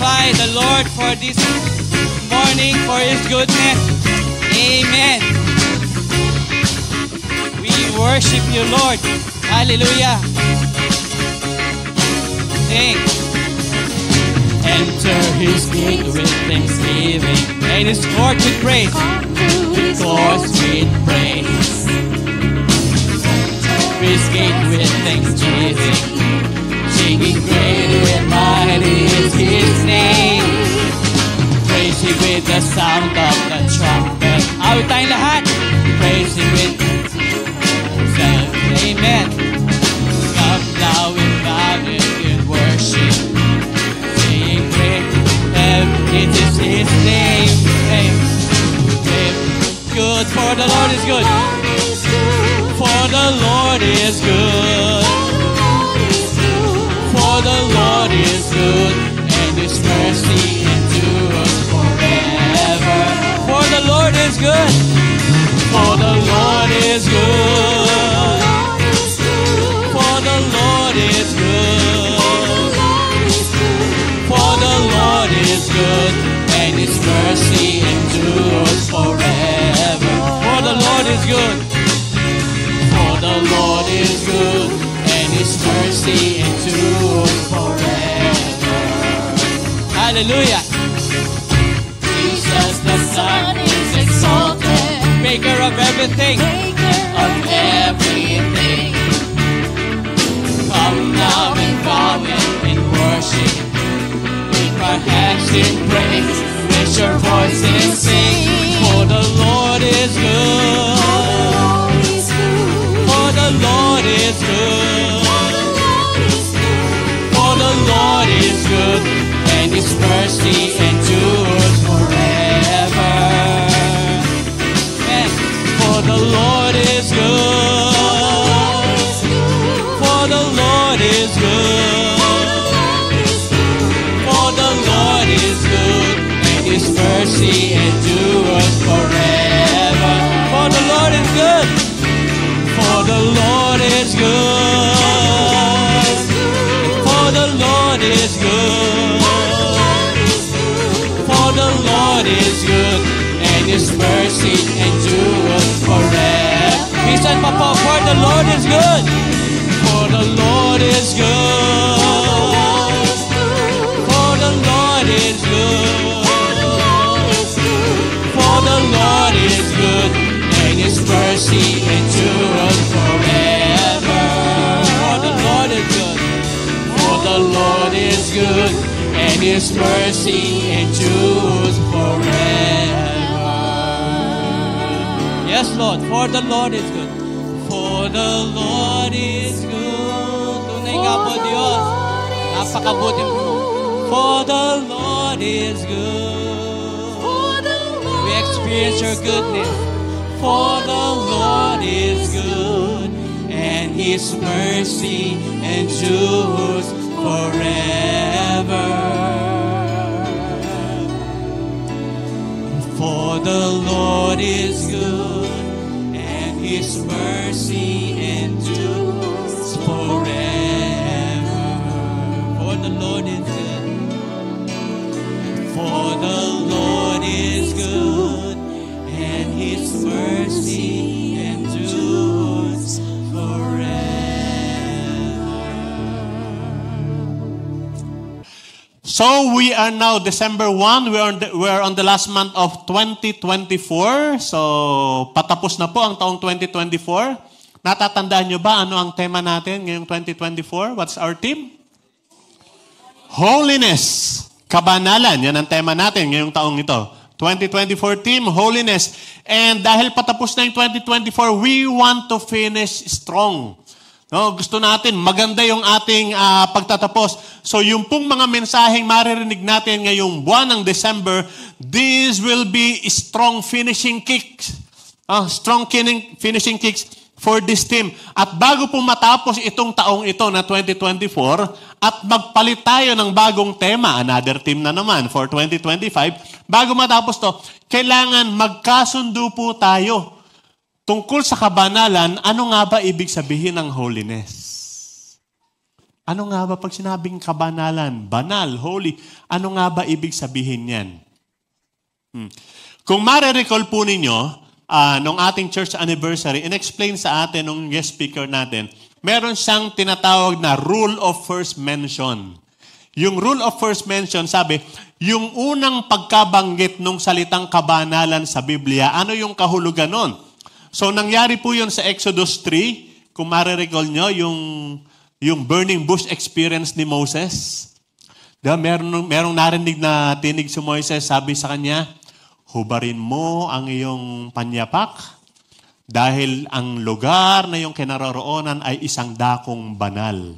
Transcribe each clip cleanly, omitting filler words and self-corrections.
magnify the Lord for this morning, for His goodness. Amen. We worship you, Lord. Hallelujah. Sing. Enter His gate with thanksgiving and His court with praise. His courts with praise. His gate with thanksgiving, singing great and mighty is His name. Praise Him with the sound of the trumpet. Awit tayong lahat. Praise Him with sound. Amen. Come now and bow in worship, singing great and it is His name. Good, for the Lord is good. For the Lord is good. For the Lord is good, and His mercy endures forever. For the Lord is good. For the Lord is good. For the Lord is good. For the Lord is good, and His mercy endures forever. For the Lord is good. For the Lord is good, and His mercy endures forever. Hallelujah. Jesus the Son is exalted, Maker of everything. Of everything. Come now and bow in worship. Lift our hands in praise. Raise your voice and sing. For the Lord is good. For the Lord is good. For the Lord is good, and His mercy endures forever. And for the Lord is good. For the Lord is good. For the Lord is good, and His mercy endures forever. For the Lord is good. For the Lord is good. For the Lord is good. For the Lord is good, and His mercy endures forever. Minsan pa po, for the Lord is good. For the Lord is good. For the Lord is good. For the Lord is good, and His mercy endures forever. For the Lord is good. For the Lord is good, and His mercy endures forever. Yes, Lord. For the Lord is good. For the Lord is good. Tunay nga po, Diyos. Napakabuti mo. For the Lord is good. We experience your goodness. For the Lord is good, and His mercy endures forever. For the Lord is good, and His mercy endures forever. For the Lord is good. For the Lord is good, and His mercy endures forever. So we are now December 1. We are on the last month of 2024. So patapos na po ang taong 2024. Natatandaan nyo ba ano ang tema natin ngayong 2024? What's our theme? Holiness. Kabanalan. Yan ang tema natin ngayong taong ito. 2024 theme, Holiness. And dahil patapos na yung 2024, we want to finish strong. No, gusto natin, maganda yung ating pagtatapos. So yung pong mga mensaheng maririnig natin ngayong buwan ng December, this will be strong finishing kicks. Strong finishing kicks for this team. At bago po matapos itong taong ito na 2024, at magpalit tayo ng bagong tema, another team na naman for 2025, bago matapos to, kailangan magkasundo po tayo tungkol sa kabanalan, ano nga ba ibig sabihin ng holiness? Ano nga ba pag sinabing kabanalan, banal, holy, ano nga ba ibig sabihin yan? Kung marirecall po ninyo, nung ating church anniversary, in-explain sa atin nung guest speaker natin, meron siyang tinatawag na rule of first mention. Yung rule of first mention, sabi, yung unang pagkabanggit nung salitang kabanalan sa Biblia, ano yung kahulugan nun? So nangyari po yun sa Exodus 3, kung marirecall nyo, yung burning bush experience ni Moses. Diba? Merong narinig na tinig si Moises, sabi sa kanya, hubarin mo ang iyong panyapak dahil ang lugar na iyong kinaroroonan ay isang dakong banal.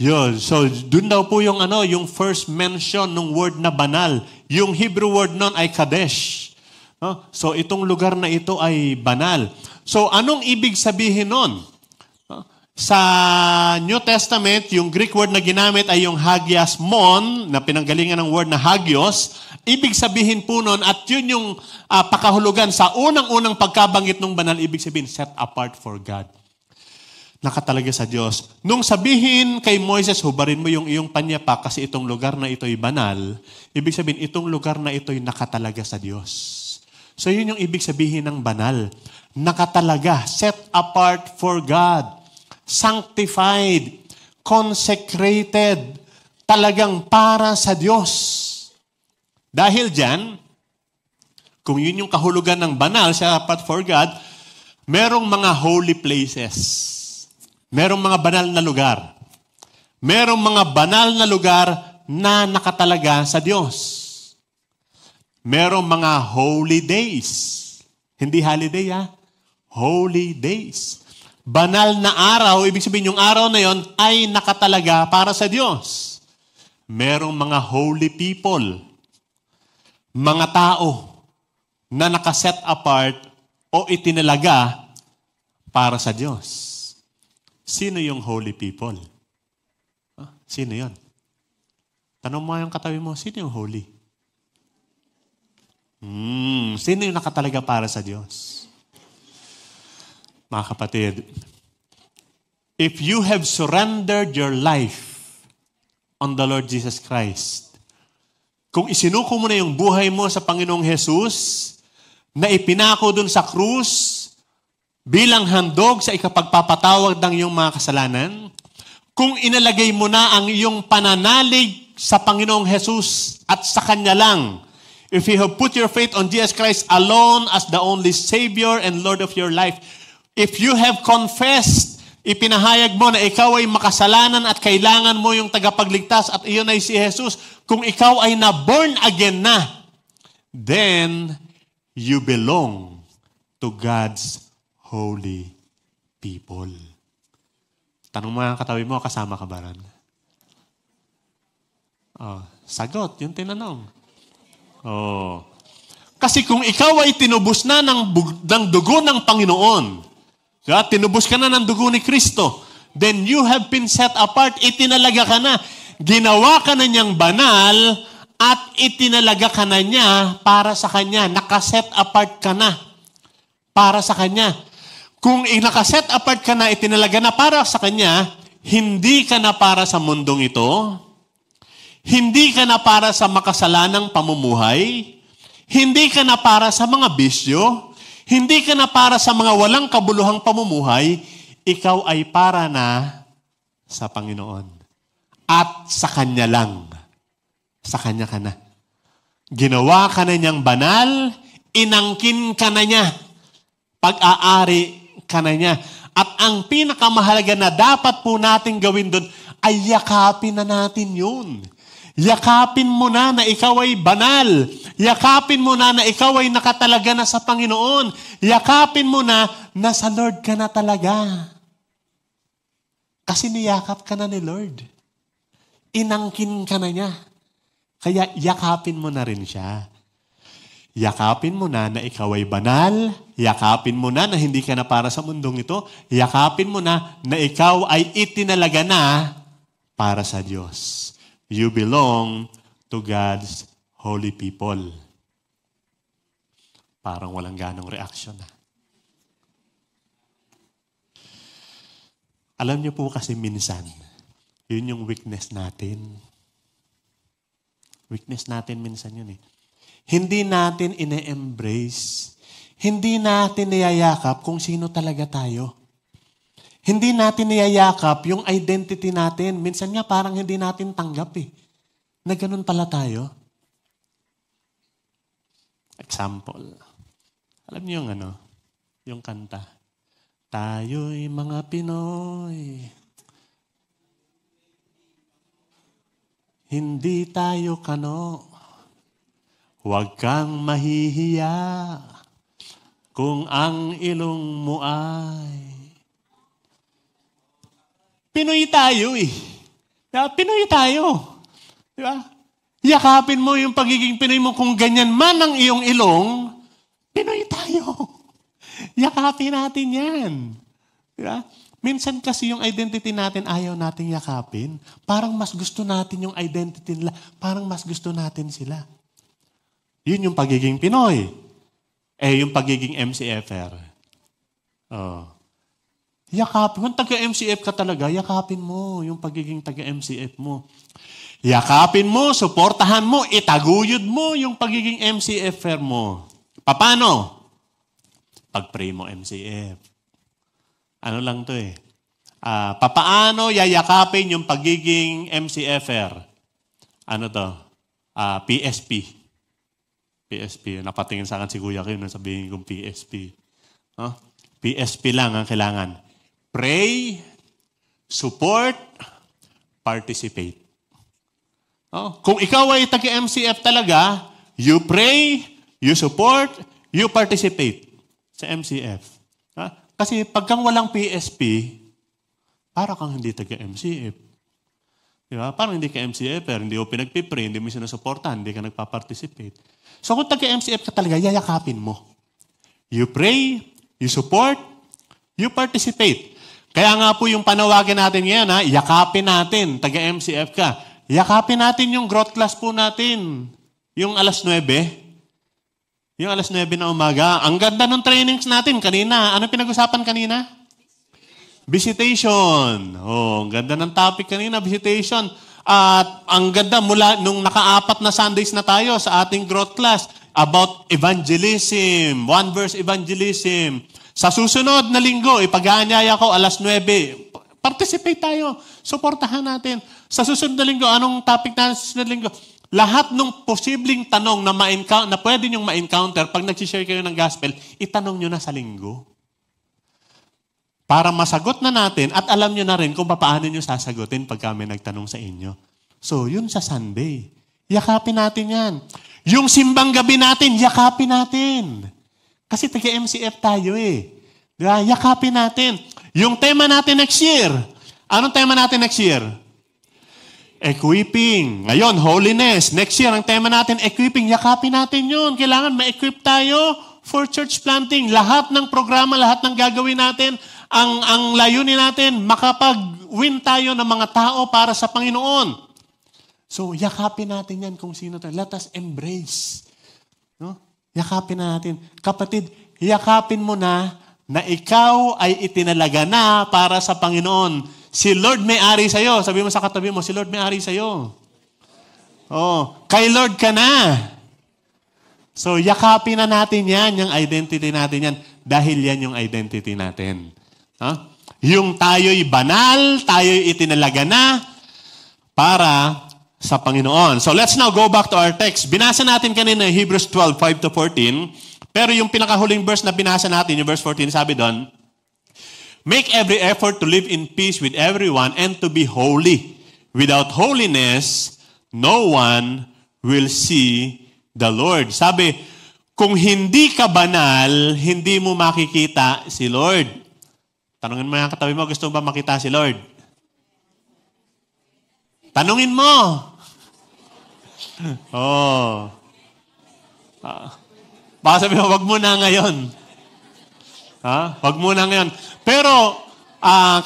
Yun. So, dun daw po yung first mention ng word na banal. Yung Hebrew word nun ay Kadesh. No? So, itong lugar na ito ay banal. So, anong ibig sabihin nun? Sa New Testament, yung Greek word na ginamit ay yung hagiasmon, na pinanggalingan ng word na hagios. Ibig sabihin po nun, at yun yung pakahulugan sa unang-unang pagkabanggit ng banal, ibig sabihin, set apart for God. Nakatalaga sa Diyos. Nung sabihin kay Moises, hubarin mo yung iyong panyapak kasi itong lugar na ito ay banal, ibig sabihin, itong lugar na ito ay nakatalaga sa Diyos. So yun yung ibig sabihin ng banal. Nakatalaga, set apart for God. Sanctified, consecrated, talagang para sa Diyos. Dahil dyan, kung yun yung kahulugan ng banal, set apart for God, merong mga holy places. Merong mga banal na lugar. Merong mga banal na lugar na nakatalaga sa Diyos. Merong mga holy days. Hindi holiday, holy days. Banal na araw, ibig sabihin yung araw na yon ay nakatalaga para sa Diyos. Merong mga holy people, mga tao na nakaset apart o itinalaga para sa Diyos. Sino yung holy people? Sino yon? Tanong mo yung katabi mo, sino yung holy? Sino yung nakatalaga para sa Diyos? Mga kapatid, if you have surrendered your life on the Lord Jesus Christ, kung isinuko mo na yung buhay mo sa Panginoong Jesus, na ipinako dun sa krus, bilang handog sa ikapagpapatawad ng iyong mga kasalanan, kung inalagay mo na ang iyong pananalig sa Panginoong Jesus at sa Kanya lang, if you have put your faith on Jesus Christ alone as the only Savior and Lord of your life, if you have confessed, ipinahayag mo na ikaw ay makasalanan at kailangan mo yung tagapagligtas at iyon ay si Jesus, kung ikaw ay na-born again na, then you belong to God's holy people. Tanong mo ang katabi mo, kasama ka ba ron? Sagot, yung tinanong. Kasi kung ikaw ay tinubos na ng dugo ng Panginoon, tinubos ka na ng dugo ni Kristo, then you have been set apart, itinalaga ka na, ginawa ka na niyang banal, at itinalaga ka na niya para sa Kanya, nakaset apart ka na para sa Kanya. Kung nakaset apart ka na, itinalaga na para sa Kanya, hindi ka na para sa mundong ito, hindi ka na para sa makasalanang pamumuhay, hindi ka na para sa mga bisyo, hindi ka na para sa mga walang kabuluhang pamumuhay, ikaw ay para na sa Panginoon. At sa Kanya lang. Sa Kanya ka na. Ginawa ka na niyang banal, inangkin ka na niya, pag-aari ka na niya. At ang pinakamahalaga na dapat po natin gawin doon, ay yakapin na natin yun. Yakapin mo na ikaw ay banal. Yakapin mo na ikaw ay nakatalaga na sa Panginoon. Yakapin mo na sa Lord ka na talaga. Kasi niyakap ka na ni Lord. Inangkin ka na niya. Kaya yakapin mo na rin siya. Yakapin mo na ikaw ay banal. Yakapin mo na hindi ka na para sa mundong ito. Yakapin mo na ikaw ay itinalaga na para sa Diyos. You belong to God's holy people. Parang walang ganong reaction. Alam niyo po kasi minsan, Yun yung weakness natin. Weakness natin minsan yun eh. Hindi natin ine-embrace. Hindi natin niyayakap kung sino talaga tayo. Hindi natin niyayakap yung identity natin. Minsan nga parang hindi natin tanggap eh. Na ganun pala tayo. Example. Alam niyo yung yung kanta. Tayo'y mga Pinoy. Hindi tayo kano. Huwag kang mahihiya kung ang ilong mo ay. Pinoy tayo eh. Pinoy tayo. Di ba? Yakapin mo yung pagiging Pinoy mo kung ganyan man ang iyong ilong, Pinoy tayo. Yakapin natin yan. Di ba? Minsan kasi yung identity natin ayaw nating yakapin. Parang mas gusto natin yung identity nila. Parang mas gusto natin sila. Yun yung pagiging Pinoy. Yung pagiging MCFer. Yakapin. Kung taga-MCF ka talaga, yakapin mo yung pagiging taga-MCF mo. Yakapin mo, suportahan mo, itaguyod mo yung pagiging MCFer mo. Paano? Pag-pray mo MCF. Ano lang to eh. Papaano yayakapin yung pagiging MCFer? Ano to? PSP. PSP. Napatingin sa akin si Kuya Kim nang sabihin kong PSP. PSP lang ang kailangan. Pray, support, participate. Kung ikaw ay taga-MCF talaga, you pray, you support, you participate sa MCF. Kasi pagkang walang PSP, para kang hindi taga-MCF. Di ba? Parang hindi ka MCF, pero hindi mo pinagpipray, hindi mo sinusuportahan, hindi ka nagpa-participate. So kung taga-MCF ka talaga, yayakapin mo. You pray, you support, you participate. Kaya nga po yung panawagan natin ngayon, yakapin natin, taga-MCF ka. Yakapin natin yung growth class po natin. Yung alas 9. Yung alas 9 na umaga. Ang ganda ng trainings natin kanina. Ano pinag-usapan kanina? Visitation. Ang ganda ng topic kanina, visitation. At ang ganda mula nung naka-4 na Sundays na tayo sa ating growth class about evangelism. One verse evangelism. Sa susunod na linggo, ipag-aanyaya ko alas 9. Participate tayo. Suportahan natin. Sa susunod na linggo, anong topic na sa susunod na linggo? Lahat ng posibleng tanong na pwede niyong ma-encounter pag nag-share kayo ng gospel, itanong niyo na sa linggo. Para masagot na natin at alam niyo na rin kung paano niyo sasagutin pag kami nagtanong sa inyo. So, yun sa Sunday. Yakapin natin yan. Yung simbang gabi natin, yakapin natin. Kasi taga-MCF tayo eh. Diba? Yakapin natin. Yung tema natin next year. Anong tema natin next year? Equipping. Ngayon, holiness. Next year, ang tema natin, equipping. Yakapin natin yun. Kailangan ma-equip tayo for church planting. Lahat ng programa, lahat ng gagawin natin, ang layunin natin, makapag-win tayo ng mga tao para sa Panginoon. So, yakapin natin yan kung sino tayo. Let us embrace. No? Yakapin na natin. Kapatid, yakapin mo na ikaw ay itinalaga na para sa Panginoon. Si Lord may-ari sa'yo. Sabi mo sa katabi mo, si Lord may-ari sa'yo. Kay Lord ka na. So, yakapin na natin yan, yung identity natin yan. Dahil yan yung identity natin. Yung tayo'y banal, tayo'y itinalaga na para sa Panginoon. So, let's now go back to our text. Binasa natin kanina Hebrews 12, 5-14. Pero yung pinakahuling verse na binasa natin, yung verse 14, sabi doon, make every effort to live in peace with everyone and to be holy. Without holiness, no one will see the Lord. Sabi, kung hindi ka banal, hindi mo makikita si Lord. Tanungin mo yung katabi mo, gusto mo ba makita si Lord? Tanungin mo. Baka sabi mo, wag mo na ngayon. Wag mo na ngayon. Pero,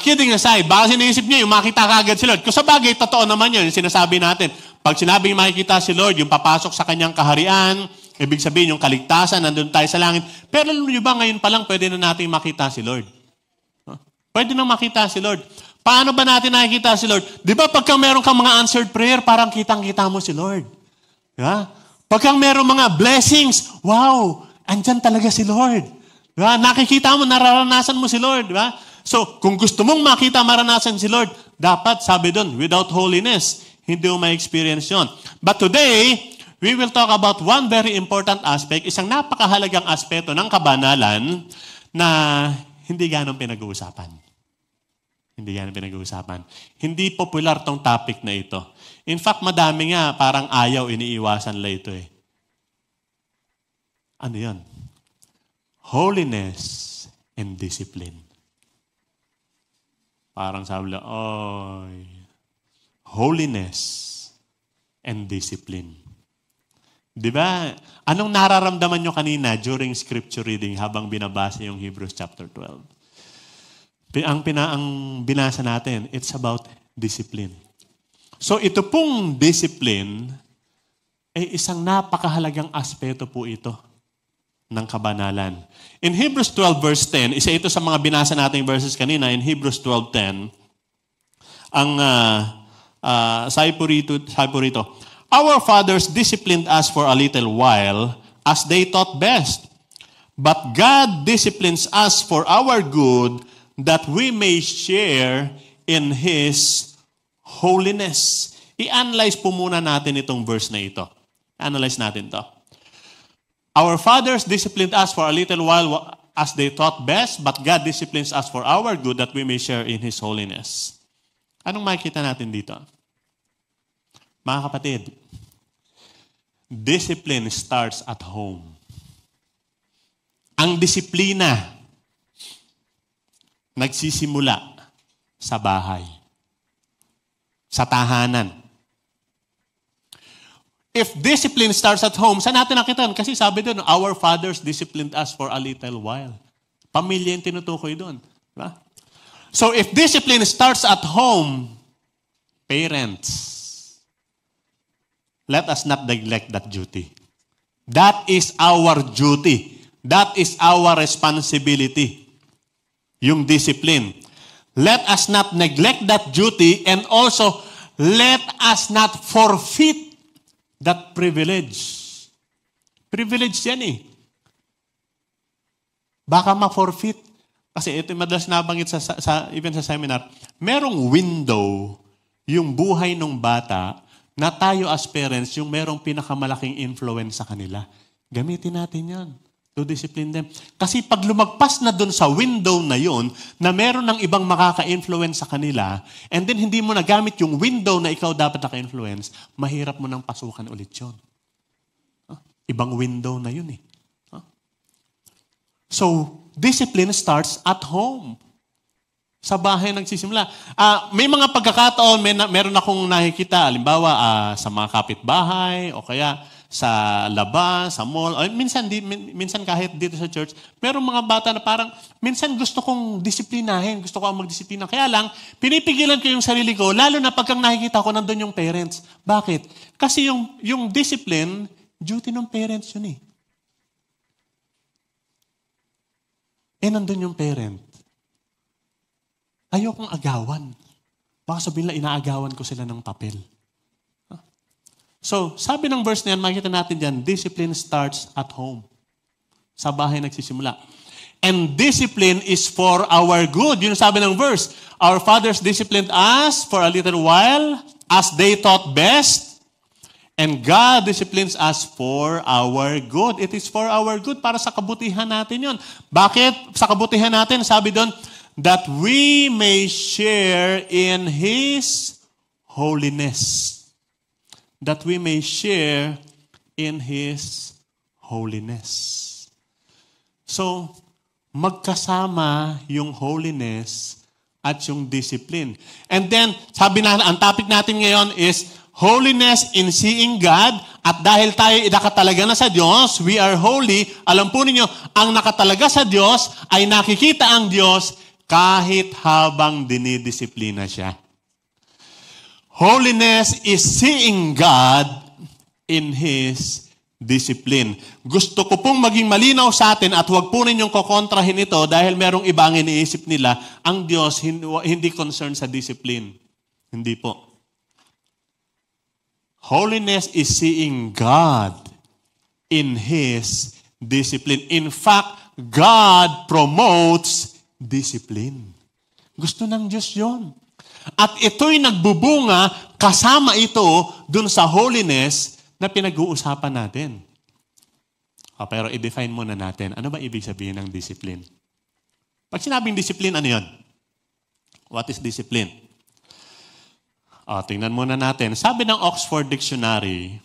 kidding aside, baka sinisip niya yung makita ka agad si Lord. Kung sa bagay, totoo naman yun, yung sinasabi natin. Pag sinabing makikita si Lord, yung papasok sa kanyang kaharian, ibig sabihin yung kaligtasan, nandun tayo sa langit. Pero alam niyo ba, ngayon pa lang, pwede na natin makita si Lord. Pwede na makita si Lord. Paano ba natin nakikita si Lord? Di ba pagka meron kang mga answered prayer, parang kitang-kita mo si Lord. Diba? Pagka meron mga blessings, wow, andyan talaga si Lord. Diba? Nakikita mo, nararanasan mo si Lord. Diba? So, kung gusto mong makita, maranasan si Lord, dapat, sabi doon, without holiness, hindi mo ma-experience yun. But today, we will talk about one very important aspect, isang napakahalagang aspeto ng kabanalan na hindi ganong pinag-uusapan. Hindi popular tong topic na ito. In fact, madami nga, parang ayaw, iniiwasan lang ito eh. Ano yun? Holiness and discipline. Parang sabi lang, holiness and discipline. Di ba? Anong nararamdaman nyo kanina during scripture reading habang binabasa yung Hebrews chapter 12? Ang binasa natin, it's about discipline. So ito pong discipline ay isang napakahalagang aspeto po ito ng kabanalan. In Hebrews 12 verse 10, isa ito sa mga binasa nating verses kanina, in Hebrews 12:10, ang sabi po rito, our fathers disciplined us for a little while as they thought best. But God disciplines us for our good, that we may share in His holiness. I-analyze po muna natin itong verse na ito. Analyze natin to. Our fathers disciplined us for a little while as they thought best, but God disciplines us for our good, that we may share in His holiness. Anong makikita natin dito? Mga kapatid, discipline starts at home. Ang disiplina nagsisimula sa bahay, sa tahanan. If discipline starts at home, saan natin nakita? Kasi sabi doon, our fathers disciplined us for a little while. Pamilya yung tinutukoy doon. Diba? So if discipline starts at home, parents, let us not neglect that duty. That is our duty. That is our responsibility. Yung discipline. Let us not neglect that duty, and also let us not forfeit that privilege. Privilege yan eh. Baka ma-forfeit. Kasi ito madalas nabanggit even sa seminar, merong window yung buhay ng bata na tayo as parents, yung merong pinakamalaking influence sa kanila. Gamitin natin yan. To discipline them. Kasi pag lumagpas na doon sa window na yon, na meron ng ibang makaka-influence sa kanila, and then hindi mo nagamit yung window na ikaw dapat naka-influence, mahirap mo nang pasukan ulit yun. Ibang window na yun eh. So, discipline starts at home. Sa bahay nagsisimula. May mga pagkakataon, meron akong nakikita, halimbawa sa mga kapitbahay, o kaya sa labas, sa mall, o minsan kahit dito sa church, merong mga bata na parang, minsan gusto kong disiplinahin, gusto ko ang magdisiplina. Kaya lang, pinipigilan ko yung sarili ko, lalo na pagkang nakikita ko nandun yung parents. Bakit? Kasi yung discipline, duty ng parents yun eh. Nandun yung parent. Ayokong agawan. Baka sabihin lang, inaagawan ko sila ng papel. So, sabi ng verse na yan, makikita natin dyan, discipline starts at home. Sa bahay nagsisimula. And discipline is for our good. Yun sabi ng verse. Our fathers disciplined us for a little while as they thought best. And God disciplines us for our good. It is for our good, para sa kabutihan natin yun. Bakit sa kabutihan natin? Sabi doon, that we may share in His holiness. That we may share in His holiness. So, magkasama yung holiness at yung discipline. And then, sabi na, ang topic natin ngayon is holiness in seeing God. At dahil tayo nakatalaga na sa Diyos, we are holy. Alam po ninyo, ang nakatalaga sa Diyos ay nakikita ang Diyos kahit habang dinidisiplina siya. Holiness is seeing God in His discipline. Gusto ko pong maging malinaw sa atin at huwag po ninyong kokontrahin ito dahil merong ibang iniisip nila, ang Diyos hindi concerned sa discipline. Hindi po. Holiness is seeing God in His discipline. In fact, God promotes discipline. Gusto ng Diyos yon. At ito'y nagbubunga, kasama ito dun sa holiness na pinag-uusapan natin. Pero i-define muna natin, ano ba ibig sabihin ng discipline? Pag sinabing discipline, ano yun? What is discipline? Tingnan muna natin. Sabi ng Oxford Dictionary,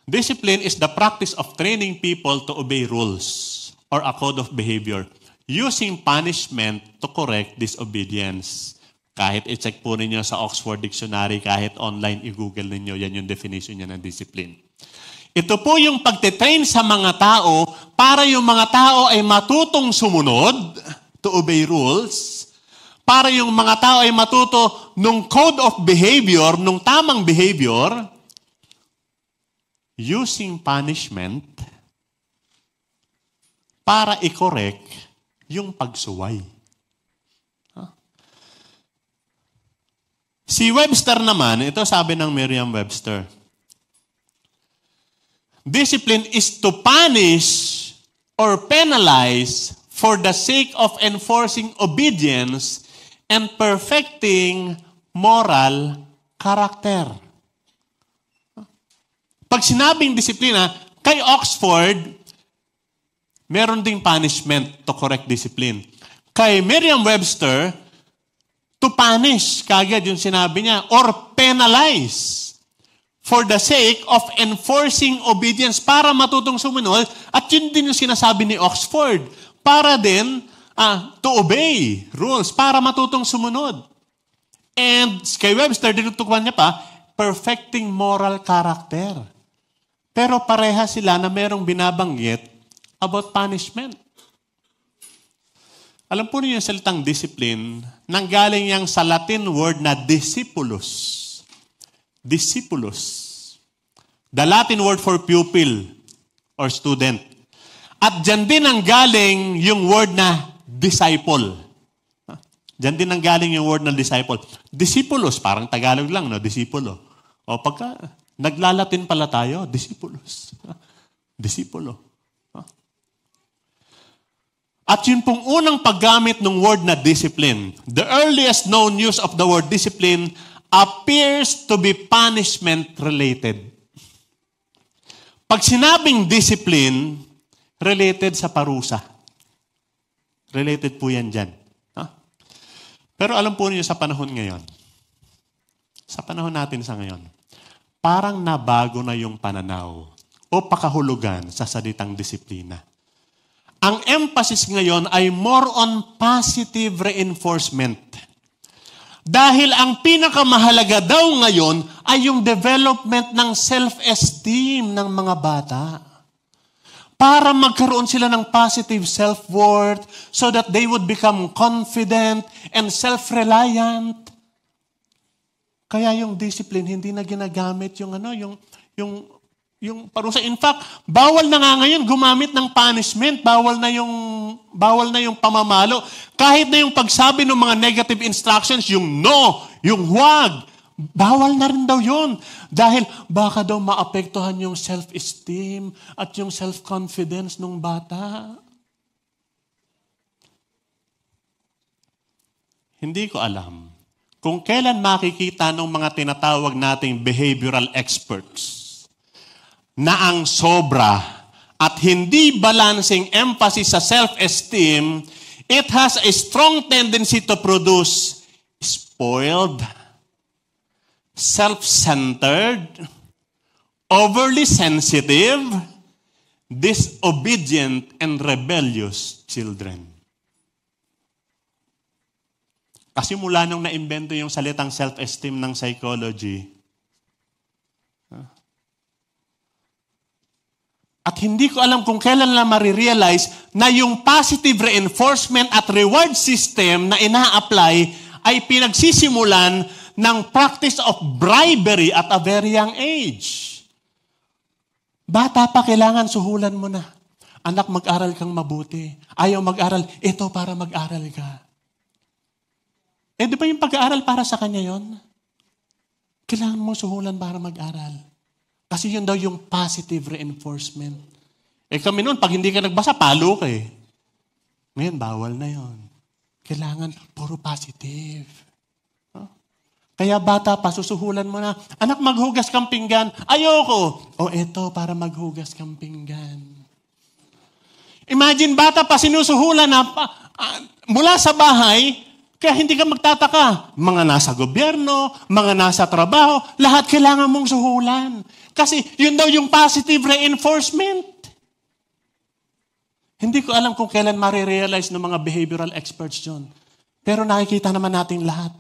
discipline is the practice of training people to obey rules or a code of behavior using punishment to correct disobedience. Kahit i-check po ninyo sa Oxford Dictionary, kahit online, i-google ninyo, yan yung definition niya ng discipline. Ito po yung pagtitrain sa mga tao para yung mga tao ay matutong sumunod to obey rules, para yung mga tao ay matuto nung code of behavior, nung tamang behavior, using punishment para i-correct yung pagsuway. Si Webster naman, ito sabi ng Merriam-Webster, discipline is to punish or penalize for the sake of enforcing obedience and perfecting moral character. Pag sinabing disiplina, kay Oxford, meron ding punishment to correct discipline. Kay Merriam-Webster, to punish, kagad yung sinabi niya, or penalize for the sake of enforcing obedience para matutong sumunod. At yun din yung sinasabi ni Oxford, para din to obey rules, para matutong sumunod. And kay Webster, dinutukuan niya pa, perfecting moral character. Pero pareha sila na merong binabanggit about punishment. Alam po niyo yung salitang discipline, nanggaling yang sa Latin word na discipulus. Discipulus. The Latin word for pupil or student. At dyan din ang galing yung word na disciple. Diyan din ang galing yung word ng disciple. Discipulus, parang Tagalog lang, no? Disipulo. O pagka naglalatin pala tayo, discipulus. Disipulo. At yun pong unang paggamit ng word na discipline. The earliest known use of the word discipline appears to be punishment-related. Pag sinabing discipline, related sa parusa. Related po yan dyan. Pero alam po niyo sa panahon ngayon, sa panahon natin sa ngayon, parang nabago na yung pananaw o pakahulugan sa salitang disiplina. Ang emphasis ngayon ay more on positive reinforcement. Dahil ang pinakamahalaga daw ngayon ay yung development ng self-esteem ng mga bata. Para magkaroon sila ng positive self-worth so that they would become confident and self-reliant. Kaya yung discipline, hindi na ginagamit yung parusa. In fact, bawal na nga ngayon gumamit ng punishment. Bawal na yung pamamalo. Kahit na yung pagsabi ng mga negative instructions, yung no, yung huwag, bawal na rin daw yun. Dahil baka daw maapektuhan yung self-esteem at yung self-confidence ng bata. Hindi ko alam kung kailan makikita ng mga tinatawag nating behavioral experts na ang sobra at hindi balancing emphasis sa self-esteem, it has a strong tendency to produce spoiled, self-centered, overly sensitive, disobedient, and rebellious children. Kasi mula nung na-invento yung salitang self-esteem ng psychology, at hindi ko alam kung kailan lang marirealize na yung positive reinforcement at reward system na ina-apply ay pinagsisimulan ng practice of bribery at a very young age. Bata pa, kailangan suhulan mo na. Anak, mag-aral kang mabuti. Ayaw mag-aral, ito para mag-aral ka. Di ba yung pag-aaral para sa kanya yon? Kailangan mo suhulan para mag-aral. Kasi yun daw yung positive reinforcement. Kami noon, pag hindi ka nagbasa, palo ka eh. Ngayon, bawal na yon. Kailangan puro positive. Kaya bata pa, susuhulan mo na, anak, maghugas kang pinggan. Ayoko. Eto, para maghugas kang pinggan. Imagine, bata pa, sinusuhulan na mula sa bahay, kaya hindi ka magtataka. Mga nasa gobyerno, mga nasa trabaho, lahat kailangan mong suhulan. Kasi yun daw yung positive reinforcement. Hindi ko alam kung kailan marirealize ng mga behavioral experts yun. Pero nakikita naman natin lahat.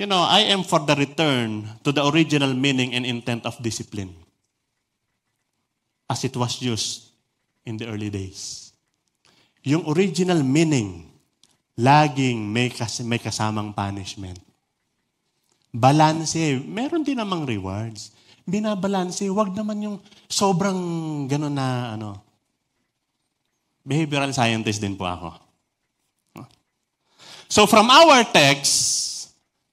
I am for the return to the original meaning and intent of discipline as it was used in the early days. Yung original meaning, laging may kasamang punishment. Balanse, meron din namang rewards. Binabalanse, wag naman yung sobrang gano'n na behavioral scientist din po ako. So from our text,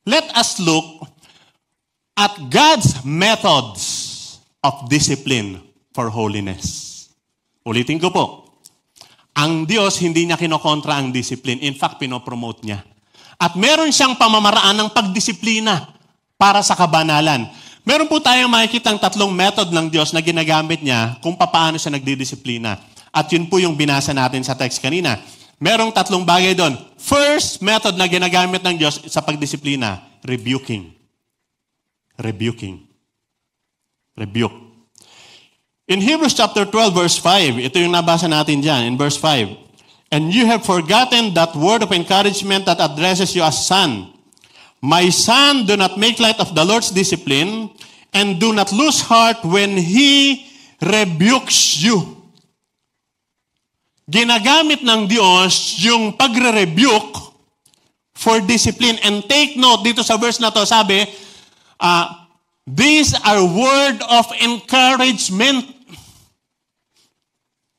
let us look at God's methods of discipline for holiness. Ulitin ko po. Ang Diyos, hindi niya kinokontra ang discipline. In fact, pinopromote niya. At meron siyang pamamaraan ng pagdisiplina para sa kabanalan. Meron po tayong makikita ang 3 method ng Diyos na ginagamit niya kung paano siya nagdidisiplina. At yun po yung binasa natin sa text kanina. Merong 3 bagay doon. First method na ginagamit ng Diyos sa pagdisiplina, rebuking. Rebuking. Rebuke. In Hebrews chapter 12, verse 5, ito yung nabasa natin dyan, in verse 5. And you have forgotten that word of encouragement that addresses you as son. My son, do not make light of the Lord's discipline, and do not lose heart when He rebukes you. Ginagamit ng Diyos yung pagre-rebuke for discipline. And take note, dito sa verse na to, sabi, these are word of encouragement.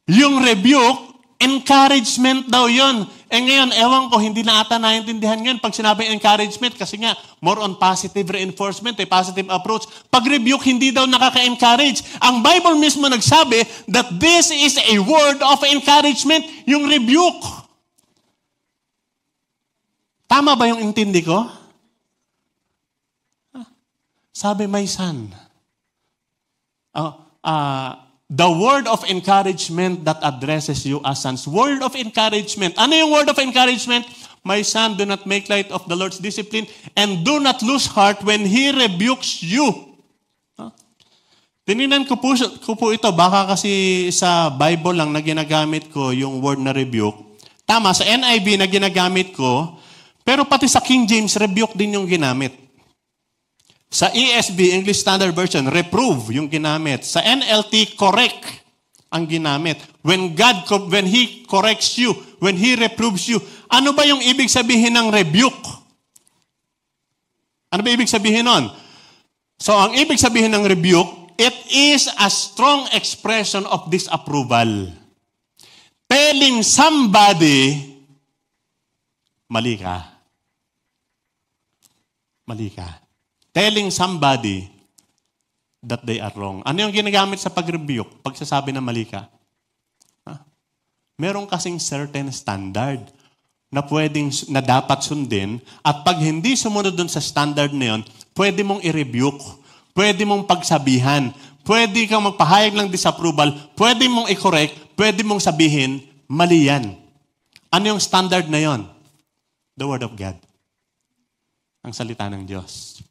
Yung rebuke, encouragement daw yun. Ngayon, ewan ko, hindi na ata naintindihan ngayon pag sinabing encouragement kasi nga, more on positive reinforcement, positive approach. Pag rebuke, hindi daw nakaka-encourage. Ang Bible mismo nagsabi that this is a word of encouragement, yung rebuke. Tama ba yung intindi ko? Sabi, my son, the word of encouragement that addresses you as sons. Word of encouragement. Ano yung word of encouragement? My son, do not make light of the Lord's discipline and do not lose heart when He rebukes you. Tininan ko po ito. Baka kasi sa Bible lang na ginagamit ko yung word na rebuke. Tama, sa NIV na ginagamit ko, pero pati sa King James, rebuke din yung ginamit. Sa ESV, English Standard Version, reprove yung ginamit. Sa NLT, correct ang ginamit. When He corrects you, when He reproves you, ano ba yung ibig sabihin ng rebuke? Ano ba ibig sabihin nun? So, ang ibig sabihin ng rebuke, it is a strong expression of disapproval. Telling somebody, mali ka. Mali ka. Telling somebody that they are wrong. Ano yung ginagamit sa pag-rebuke? Pagsasabi na mali ka. Meron kasing certain standard na dapat sundin at pag hindi sumunod dun sa standard na yun, pwede mong i-rebuke, pwede mong pagsabihan, pwede kang magpahayag ng disapproval, pwede mong i-correct, pwede mong sabihin, mali yan. Ano yung standard na yon? The Word of God. Ang salita ng Diyos.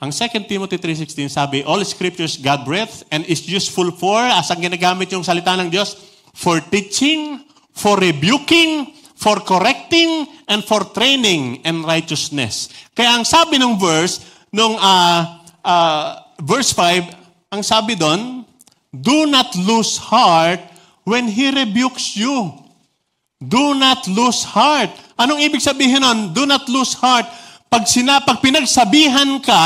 Ang 2 Timothy 3:16 sabi, all scriptures God-breathed and is useful for, as ang ginagamit yung salita ng Diyos, for teaching, for rebuking, for correcting, and for training in righteousness. Kaya ang sabi ng verse, verse 5, ang sabi doon, do not lose heart when He rebukes you. Do not lose heart. Anong ibig sabihin nun? Do not lose heart. Pag pinagsabihan ka,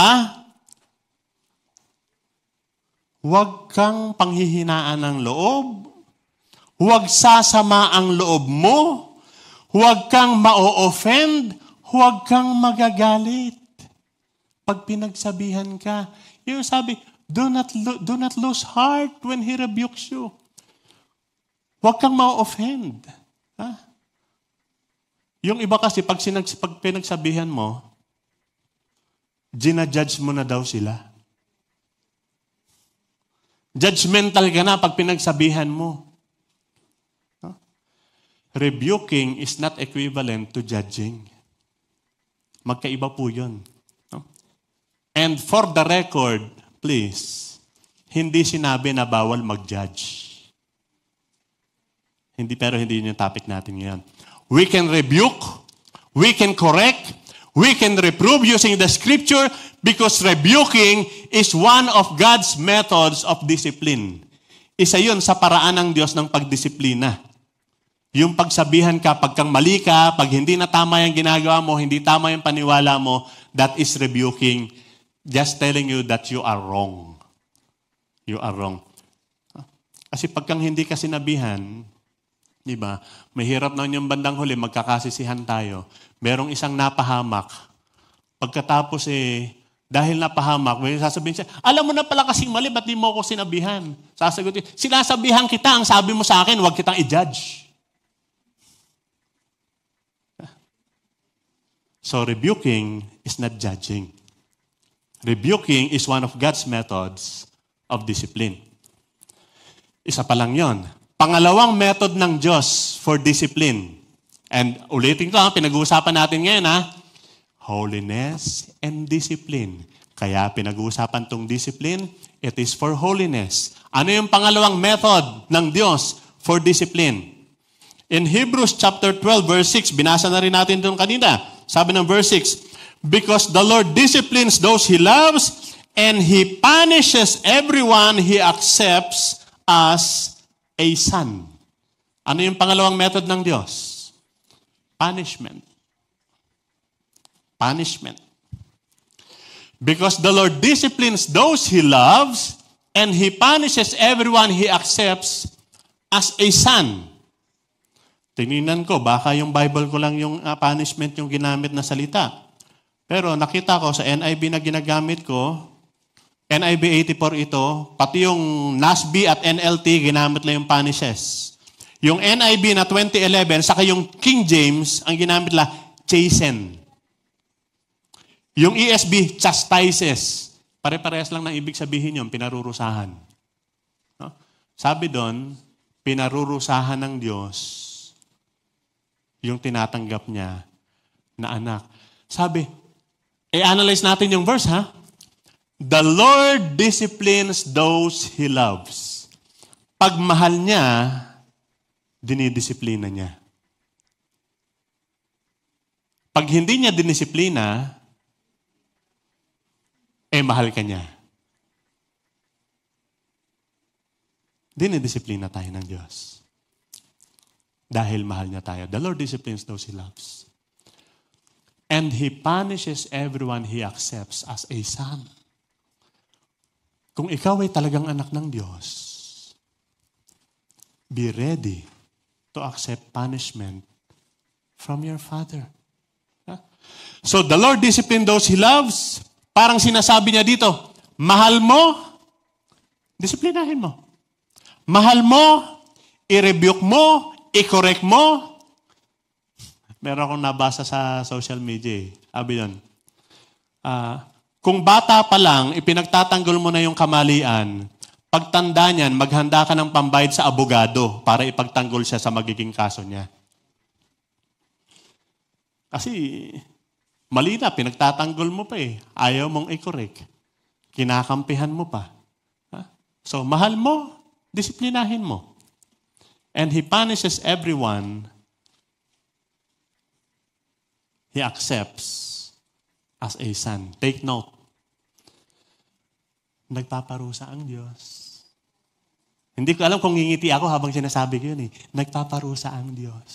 huwag kang panghihinaan ng loob, huwag sasama ang loob mo, huwag kang ma-offend, huwag kang magagalit. Pag pinagsabihan ka, yung sabi, do not lose heart when He rebukes you. Huwag kang ma-offend. Ha? Yung iba kasi, pag pinagsabihan mo, ginajudge mo na daw sila. Judgmental ka na pag pinagsabihan mo. Huh? Rebuking is not equivalent to judging. Magkaiba po yun. Huh? And for the record, please, hindi sinabi na bawal mag-judge. Pero hindi yun yung topic natin ngayon. We can rebuke, we can correct, we can reprove using the scripture because rebuking is one of God's methods of discipline. Isa yun sa paraan ng Diyos ng pagdisiplina. Yung pagsabihan ka, pag kang mali ka, pag hindi na tama yung ginagawa mo, hindi tama yung paniwala mo, that is rebuking. Just telling you that you are wrong. You are wrong. Kasi pag kang hindi ka sinabihan, diba? Mahirap na yung bandang huli, magkakasisihan tayo. Merong isang napahamak. Pagkatapos dahil napahamak, may sasabihin siya, alam mo na pala kasing mali, ba't di mo ako sinabihan? Sasagutin, sinasabihan kita, ang sabi mo sa akin, huwag kitang i-judge. So rebuking is not judging. Rebuking is one of God's methods of discipline. Isa pa lang yon. Pangalawang method ng Diyos for discipline. And ulitin ko, pinag-uusapan natin ngayon, holiness and discipline. Kaya pinag-uusapan tong discipline, it is for holiness. Ano yung pangalawang method ng Diyos for discipline? In Hebrews chapter 12, verse 6, binasa na rin natin doon kanina. Sabi ng verse 6, because the Lord disciplines those He loves, and He punishes everyone He accepts as a son. Ano yung pangalawang method ng Diyos? Punishment. Punishment. Because the Lord disciplines those He loves, and He punishes everyone He accepts as a son. Tingnan ko, baka yung Bible ko lang yung punishment yung ginamit na salita. Pero nakita ko sa NIV na ginagamit ko, NIV 84 ito, pati yung NASB at NLT, ginamit lang yung punishes. Yung NIV na 2011, saka yung King James, ang ginamit lang, chasten. Yung ESV, chastises. Pare-parehas lang ng ibig sabihin yun, pinarurusahan. No? Sabi doon, pinarurusahan ng Diyos yung tinatanggap niya na anak. Sabi, i-analyze natin yung verse, ha? The Lord disciplines those He loves. Pag mahal niya, dinidisiplina niya. Pag hindi niya dinisiplina, mahal ka niya. Dinidisiplina tayo ng Diyos. Dahil mahal niya tayo. The Lord disciplines those He loves. And He punishes everyone He accepts as a son. Kung ikaw ay talagang anak ng Diyos, be ready to accept punishment from your Father. Huh? So the Lord disciplines those He loves. Parang sinasabi niya dito, mahal mo, disiplinahin mo. Mahal mo, i-rebuke mo, i-correct mo. Meron akong nabasa sa social media. Sabi yun, kung bata pa lang, ipinagtatanggol mo na yung kamalian, pagtanda niyan, maghanda ka ng pambayad sa abogado para ipagtanggol siya sa magiging kaso niya. Kasi, mali na, pinagtatanggol mo pa Ayaw mong i-correct. Kinakampihan mo pa. So, mahal mo, disiplinahin mo. And He punishes everyone He accepts as a son. Take note. Nagpaparusa ang Diyos. Hindi ko alam kung ngingiti ako habang sinasabi ko yun Nagpaparusa ang Diyos.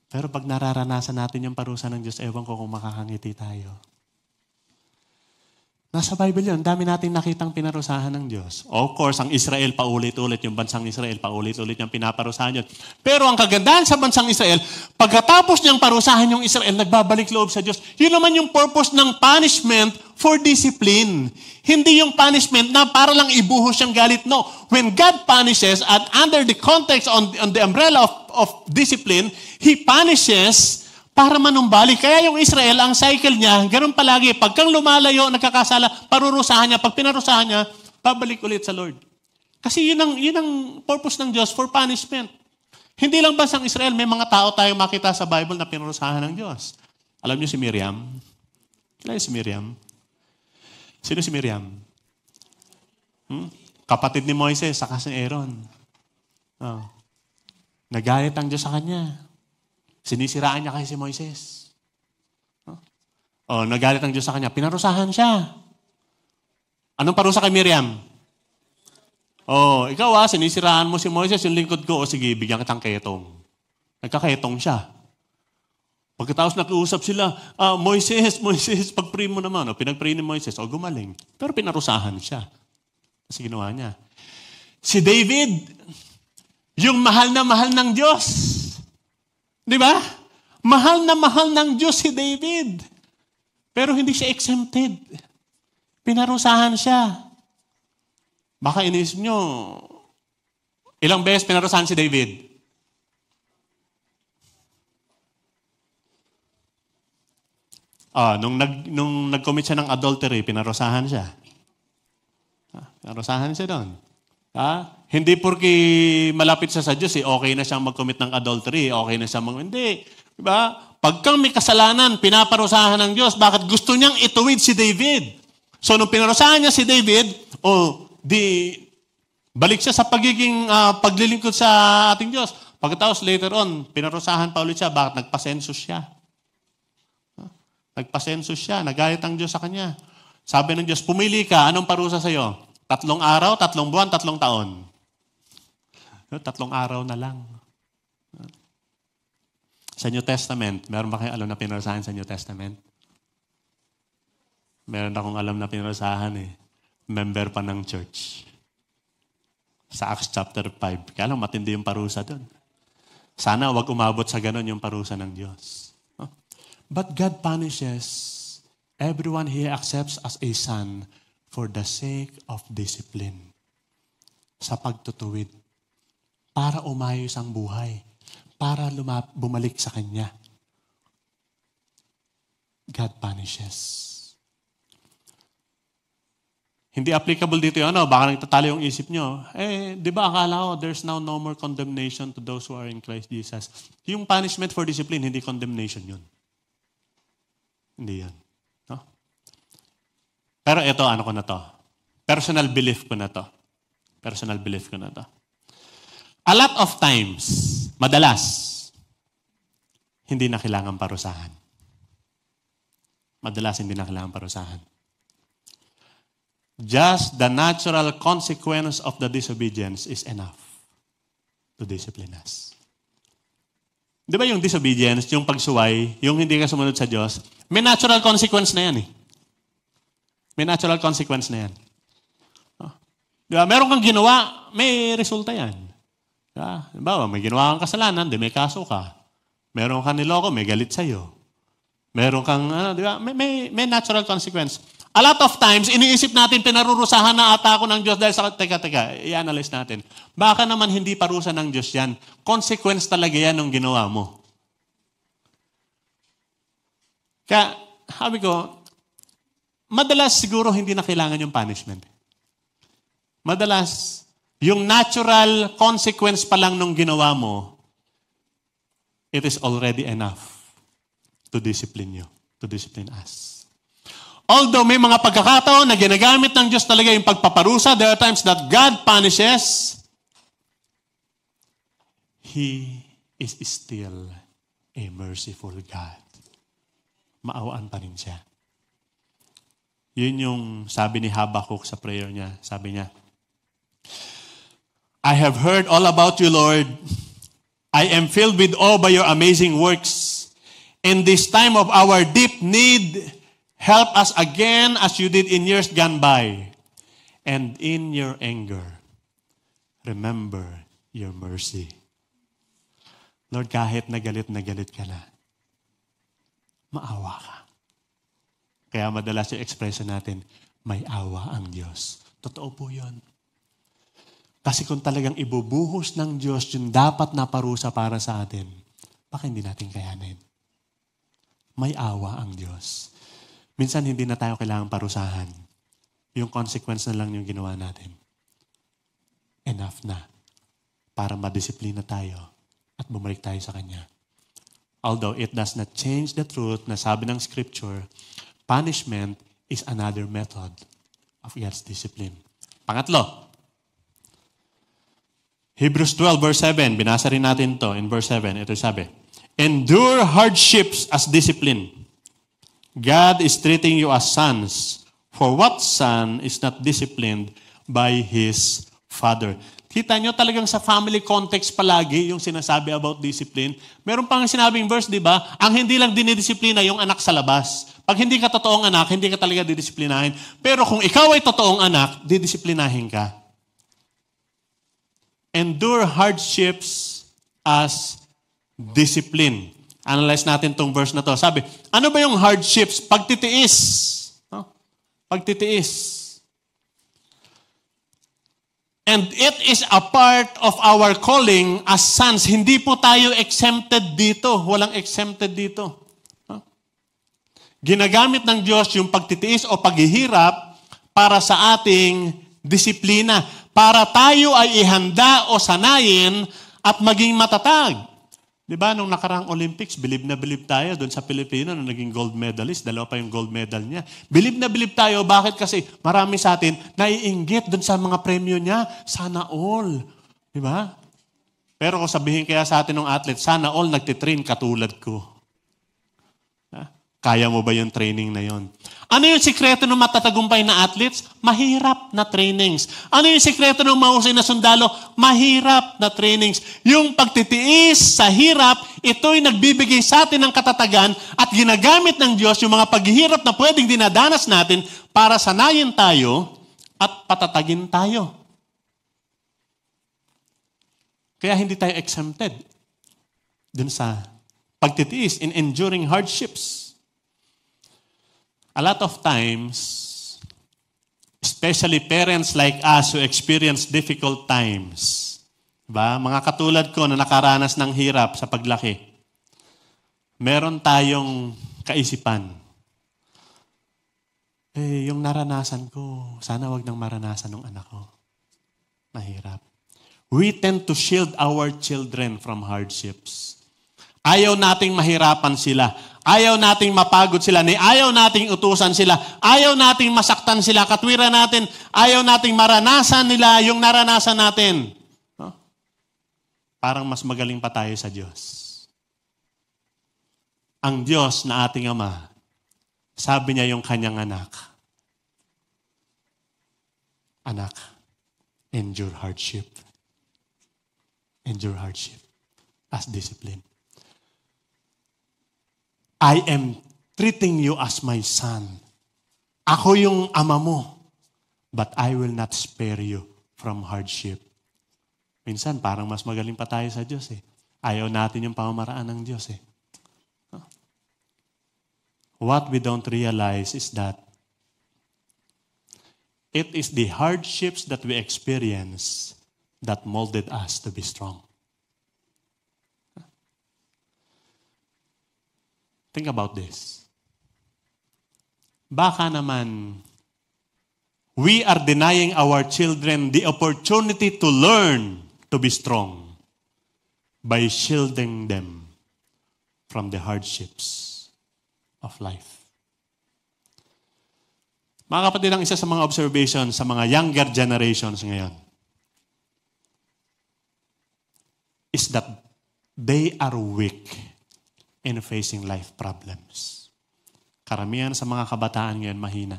Pero pag nararanasan natin yung parusa ng Diyos, ewan ko kung makakangiti tayo. Nasa Bible yun. Dami nating nakitang pinarusahan ng Diyos. Of course, ang Israel paulit-ulit, yung bansang Israel paulit-ulit yung pinaparusahan yun. Pero ang kagandahan sa bansang Israel, pagkatapos niyang parusahan yung Israel, nagbabalik loob sa Diyos. Yun naman yung purpose ng punishment for discipline. Hindi yung punishment na para lang ibuhos siyang galit. No. When God punishes, at under the context on the umbrella of discipline, He punishes para manumbalik. Kaya yung Israel, ang cycle niya, ganun palagi. Pag kang lumalayo, nagkakasala, parurusahan niya. Pag pinarusahan niya, babalik ulit sa Lord. Kasi yun ang purpose ng Diyos for punishment. Hindi lang bansang Israel, may mga tao tayong makita sa Bible na pinarusahan ng Diyos. Alam niyo si Miriam? Kilala si Miriam? Sino si Miriam? Kapatid ni Moises, saka si Aaron. Oh. Nagalit ang Diyos sa kanya. Sinisiraan niya kasi si Moises. Nagalit ang Diyos sa kanya. Pinarusahan siya. Anong parusa kay Miriam? Ikaw sinisiraan mo si Moises, yung lingkod ko. Sige, bigyan kitang ketong. Nagkaketong siya. Pagkatapos nakiusap sila, Moises, pag-pray mo naman. Pinag-pray ni Moises, gumaling. Pero pinarusahan siya. Kasi ginawa niya. Si David, yung mahal na mahal ng Diyos. Di ba? Mahal na mahal ng Diyos si David. Pero hindi siya exempted. Pinarusahan siya. Baka iniisip nyo, ilang beses pinarusahan si David? Nung nag-commit siya ng adultery, pinarusahan siya. Pinarusahan siya doon. Hindi porque malapit siya sa Diyos, okay na siyang mag-commit ng adultery, okay na siyang hindi. Diba? Pag kang may kasalanan, pinaparusahan ng Diyos, bakit gusto niyang ituwid si David? So, nung pinarusahan niya si David, balik siya sa pagiging paglilingkod sa ating Diyos. Pagkatapos later on, pinarusahan pa ulit siya, bakit nagpasensus siya? Nagpasensus siya, nagalit ang Diyos sa kanya. Sabi ng Diyos, pumili ka, anong parusa sa'yo? 3 araw, 3 buwan, 3 taon. 3 araw na lang. Sa New Testament, meron ba kayo alam na pinarusahan sa New Testament? Meron akong alam na pinarusahan Member pa ng church. Sa Acts chapter 5. Kaya lang matindi yung parusa doon. Sana wag umabot sa ganon yung parusa ng Diyos. But God punishes everyone He accepts as a son for the sake of discipline. Sa pagtutuwid. Para umayos ang buhay. Para bumalik sa Kanya. God punishes. Hindi applicable dito yun. Baka nagtatalo yung isip nyo. Di ba akala ko, there's now no more condemnation to those who are in Christ Jesus. Yung punishment for discipline, hindi condemnation yun. Hindi yan. No? Pero ito, ano ko na to? Personal belief ko na to. A lot of times, madalas, hindi na kailangan parusahan. Just the natural consequence of the disobedience is enough to discipline us. Di ba yung disobedience, yung pagsuway, yung hindi ka sumunod sa Diyos, may natural consequence na yan May natural consequence na yan. Di ba? Meron kang ginawa, may resulta yan. Di ba? May ginawa kang kasalanan, di may kaso ka. Meron kang niloko, may galit sa'yo. Meron kang, di ba? May natural consequence. A lot of times, iniisip natin, pinarurusahan na ata ako ng Diyos dahil sa, teka, i-analyze natin. Baka naman hindi parusa ng Diyos yan. Consequence talaga yan ng ginawa mo. Kaya, sabi ko, madalas siguro hindi na kailangan yung punishment. Madalas, yung natural consequence pa lang nung ginawa mo, it is already enough to discipline you, to discipline us. Although may mga pagkakataon na ginagamit ng Diyos talaga yung pagpaparusa, there are times that God punishes, He is still a merciful God. Maawaan pa rin siya. Yun yung sabi ni Habakkuk sa prayer niya. Sabi niya, I have heard all about you, Lord. I am filled with awe by your amazing works. In this time of our deep need, Help us again as you did in years gone by. And in your anger, remember your mercy. Lord, kahit na galit ka na, maawa ka. Kaya madalas yung expression natin, may awa ang Diyos. Totoo po yun. Kasi kung talagang ibubuhos ng Diyos yung dapat na parusa para sa atin, baka hindi natin kayanin. May awa ang Diyos. Minsan hindi na tayo kailangang parusahan. Yung consequence na lang yung ginawa natin. Enough na para madisiplina tayo at bumalik tayo sa Kanya. Although it does not change the truth na sabi ng Scripture, punishment is another method of God's discipline. Pangatlo, Hebrews 12 verse 7, binasa rin natin to in verse 7. Ito sabi, endure hardships as discipline. God is treating you as sons. For what son is not disciplined by his father? Kita nyo talagang sa family context palagi yung sinasabi about discipline. Meron pang sinabing verse, di ba? Ang hindi lang dinidisiplina yung anak sa labas. Pag hindi ka totoong anak, hindi ka talaga didisiplinahin. Pero kung ikaw ay totoong anak, didisiplinahin ka. Endure hardships as discipline. Analyze natin tong verse na to. Sabi, ano ba yung hardships? Pagtitiis. Pagtitiis. And it is a part of our calling as sons. Hindi po tayo exempted dito. Walang exempted dito. Ginagamit ng Diyos yung pagtitiis o paghihirap para sa ating disiplina. Para tayo ay ihanda o sanayin at maging matatag. Diba, nung nakaraang Olympics, bilib na bilib tayo doon sa Pilipino nung naging gold medalist. Dalawa pa yung gold medal niya. Bilib na bilib tayo. Bakit? Kasi marami sa atin naiinggit doon sa mga premyo niya. Sana all. Diba? Pero kung sabihin kaya sa atin ng athlete, sana all nagtitrain katulad ko. Kaya mo ba yung training na yon? Ano yung sikreto ng matatagumpay na athletes? Mahirap na trainings. Ano yung sikreto ng mahusay na sundalo? Mahirap na trainings. Yung pagtitiis sa hirap, ito'y nagbibigay sa atin ng katatagan at ginagamit ng Diyos yung mga paghihirap na pwedeng dinadanas natin para sanayin tayo at patatagin tayo. Kaya hindi tayo exempted dun sa pagtitiis in enduring hardships. A lot of times, especially parents like us who experience difficult times, ba? Mga katulad ko na nakaranas ng hirap sa paglaki, meron tayong kaisipan. Yung naranasan ko, sana wag nang maranasan ng anak ko. Mahirap. We tend to shield our children from hardships. Ayaw nating mahirapan sila. Ayaw nating mapagod sila. Ayaw nating utusan sila. Ayaw nating masaktan sila. Katwiran natin, ayaw nating maranasan nila yung naranasan natin. No? Parang mas magaling pa tayo sa Diyos. Ang Diyos na ating Ama, sabi niya yung kanyang anak, anak, endure hardship. Endure hardship as discipline. I am treating you as my son. Ako yung ama mo, but I will not spare you from hardship. Minsan, parang mas magaling pa tayo sa Diyos eh. Ayaw natin yung pamamaraan ng Diyos eh. What we don't realize is that it is the hardships that we experience that molded us to be strong. Think about this. Baka naman, we are denying our children the opportunity to learn to be strong by shielding them from the hardships of life. Mga kapatid, ang isa sa mga observations sa mga younger generations ngayon is that they are weak in facing life problems. Karamihan sa mga kabataan ngayon mahina.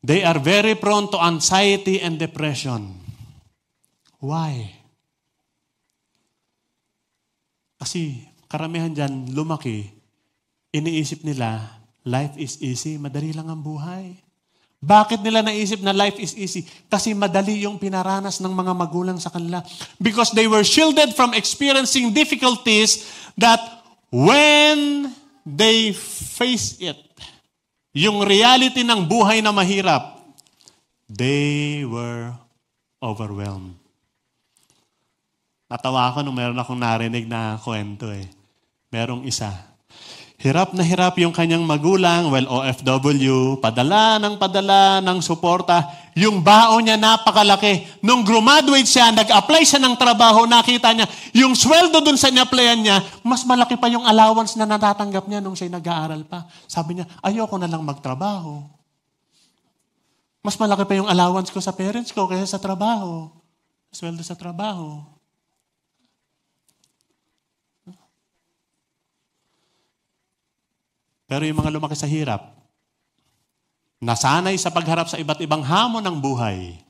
They are very prone to anxiety and depression. Why? Kasi karamihan dyan lumaki, iniisip nila life is easy, madali lang ang buhay. Bakit nila naisip na life is easy? Kasi madali yung pinaranas ng mga magulang sa kanila. Because they were shielded from experiencing difficulties that when they face it, yung reality ng buhay na mahirap, they were overwhelmed. Natawa ako nung meron akong narinig na kwento eh. Merong isa. Hirap na hirap yung kanyang magulang, OFW, padala ng suporta. Yung baon niya napakalaki. Nung graduate siya, nag-apply siya ng trabaho, nakita niya, yung sweldo dun sa in-applyan niya, mas malaki pa yung allowance na natatanggap niya nung siya nag-aaral pa. Sabi niya, ayoko na lang magtrabaho. Mas malaki pa yung allowance ko sa parents ko kaysa sa trabaho. Sweldo sa trabaho. Pero yung mga lumaki sa hirap, nasanay sa pagharap sa iba't ibang hamon ng buhay,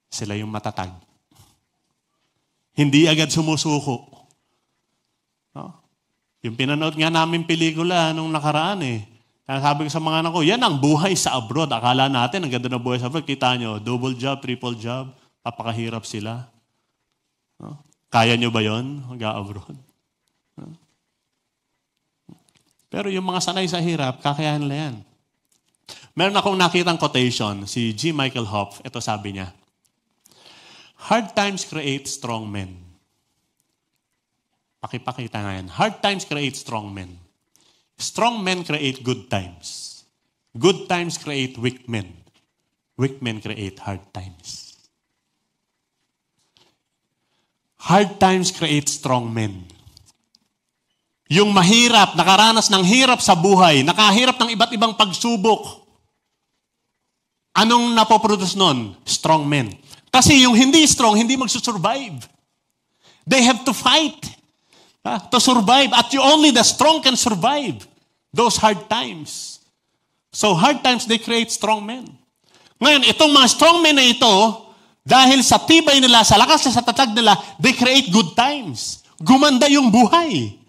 sila yung matatag. Hindi agad sumusuko. No? Yung pinanood nga namin pelikula nung nakaraan eh. Sabi ko sa mga anak ko, yan ang buhay sa abroad. Akala natin, ang ganda ng buhay sa abroad. Kita nyo, double job, triple job, papakahirap sila. No? Kaya nyo ba yun? Mag-abroad. No? Pero yung mga sanay sa hirap, kakayahan nila yan. Meron akong nakitang quotation, si G. Michael Hopf, ito sabi niya, hard times create strong men. Pakipakita nga yan. Hard times create strong men. Strong men create good times. Good times create weak men. Weak men create hard times. Hard times create strong men. Yung mahirap, nakaranas ng hirap sa buhay, nakahirap ng iba't ibang pagsubok. Anong napoproduce nun? Strong men. Kasi yung hindi strong, hindi magsusurvive. They have to fight to survive. At only the strong can survive those hard times. So hard times, they create strong men. Ngayon, itong mga strong men na ito, dahil sa tibay nila, sa lakas sa tatag nila, they create good times. Gumanda yung buhay.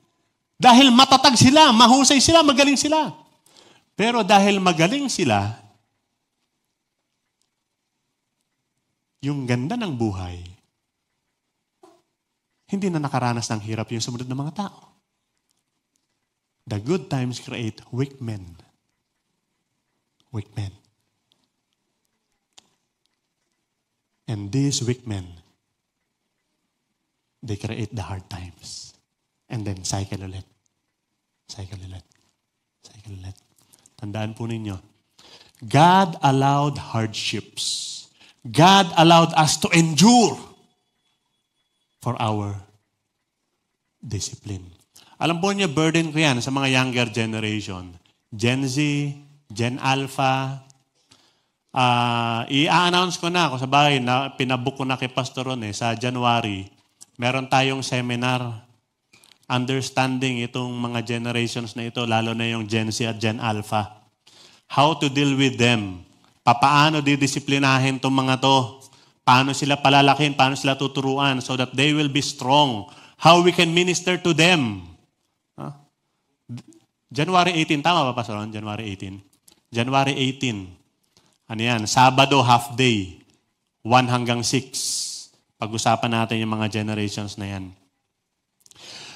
Dahil matatag sila, mahusay sila, magaling sila. Pero dahil magaling sila, yung ganda ng buhay, hindi na nakaranas ng hirap yung sumunod ng mga tao. The good times create weak men. Weak men. And these weak men, they create the hard times. And then cycle ulit. Cycle ulit. Cycle ulit. Tandaan po ninyo, God allowed hardships. God allowed us to endure for our discipline. Alam po niyo, burden ko yan sa mga younger generation. Gen Z, Gen Alpha. I-announce ko na ako sa bahay na pinabook ko na kay Pastor Ron sa January. Meron tayong seminar understanding itong mga generations na ito, lalo na yung Gen Z at Gen Alpha. How to deal with them. Paano didisiplinahin itong mga to. Paano sila palalakin, paano sila tuturuan so that they will be strong. How we can minister to them. January 18, tama ba Pastor Ron? January 18. January 18. Ano yan? Sabado, half day. 1 hanggang 6. Pag-usapan natin yung mga generations na yan.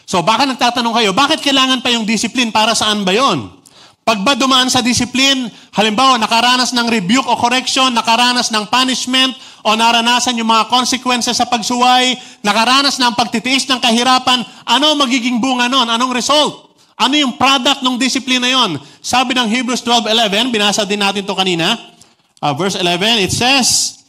So baka nagtatanong kayo, bakit kailangan pa yung discipline? Para saan ba yon? Pag ba dumaan sa discipline, halimbawa nakaranas ng rebuke o correction, nakaranas ng punishment, o naranasan yung mga consequences sa pagsuway, nakaranas ng pagtitiis ng kahirapan, ano magiging bunga nun? Anong result? Ano yung product ng discipline na yon? Sabi ng Hebrews 12:11, binasa din natin to kanina, verse 11, it says,